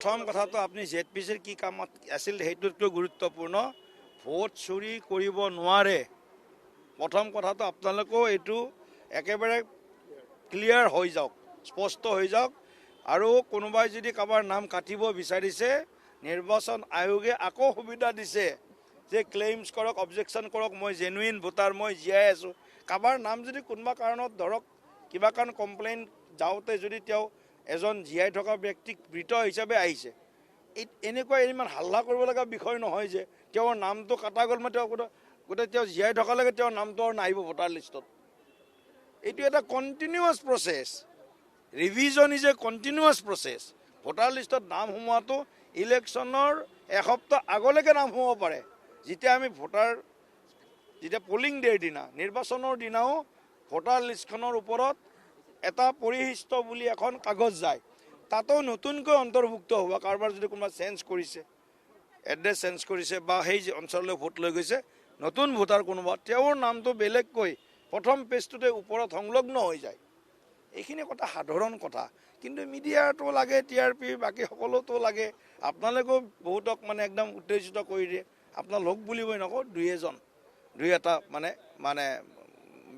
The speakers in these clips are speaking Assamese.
প্ৰথম কথাটো আপুনি জেডপিচিৰ কি কামত আছিল সেইটোতকৈ গুৰুত্বপূৰ্ণ ভোট চুৰি কৰিব নোৱাৰে। প্ৰথম কথাটো আপোনালোকেও এইটো একেবাৰে ক্লিয়াৰ হৈ যাওক, স্পষ্ট হৈ যাওক। আৰু কোনোবাই যদি কাৰোবাৰ নাম কাটিব বিচাৰিছে নিৰ্বাচন আয়োগে আকৌ সুবিধা দিছে যে ক্লেইমছ কৰক, অবজেকশ্যন কৰক, মই জেনুইন ভোটাৰ, মই জীয়াই আছোঁ। কাৰোবাৰ নাম যদি কোনোবা কাৰণত ধৰক কিবা কাৰণ কমপ্লেইন যাওঁতে যদি তেওঁ এজন জীয়াই থকা ব্যক্তিক মৃত হিচাপে আহিছে, এনেকুৱা ইমান হাল্লা কৰিব লগা বিষয় নহয় যে তেওঁৰ নামটো কাটা গ'ল, মই তেওঁ গোটেই তেওঁ জীয়াই থকালৈকে তেওঁৰ নামটো আৰু নাহিব ভোটাৰ লিষ্টত। এইটো এটা continuous process. Revision is a continuous process. Voter লিষ্টত নাম সোমোৱাটো ইলেকশ্যনৰ এসপ্তাহ আগলৈকে নাম সোমাব পাৰে। যেতিয়া আমি যেতিয়া পলিং ডেৰ দিনা, নিৰ্বাচনৰ দিনাও ভোটাৰ লিষ্টখনৰ ওপৰত এটা পৰিশিষ্ট বুলি এখন কাগজ যায়, তাতেও নতুনকৈ অন্তৰ্ভুক্ত হ'ব। কাৰোবাৰ যদি কোনোবা চেঞ্জ কৰিছে, এড্ৰেছ চেঞ্জ কৰিছে বা সেই অঞ্চললৈ ভোট লৈ গৈছে, নতুন ভোটাৰ কোনোবা, তেওঁৰ নামটো বেলেগকৈ প্ৰথম পেজটোতে ওপৰত সংলগ্ন হৈ যায়। এইখিনি কথা সাধাৰণ কথা, কিন্তু মিডিয়াটো লাগে, TRP বাকী সকলোতো লাগে। আপোনালোকেও বহুতক মানে একদম উত্তেজিত কৰি দিয়ে। আপোনালোক বুলিবই নকওঁ, দুই এটা মানে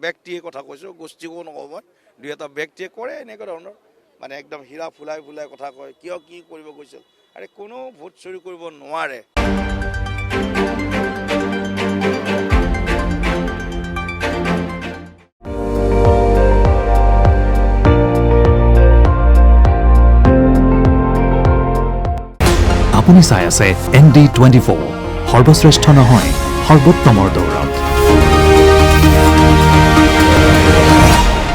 ব্যক্তিয়ে কথা কৈছোঁ, গোষ্ঠীকো নকওঁ মই, দুই এটা ব্যক্তিয়ে কৰে এনেকুৱা ধৰণৰ মানে একদম হীৰা ফুলাই কথা কয়, কিয় কি কৰিব গৈছিল। আৰে কোনো ভোট চুৰি কৰিব নোৱাৰে। আপুনি চাই আছে ND24, সৰ্বশ্ৰেষ্ঠ নহয় সৰ্বোত্তমৰ দৌৰ।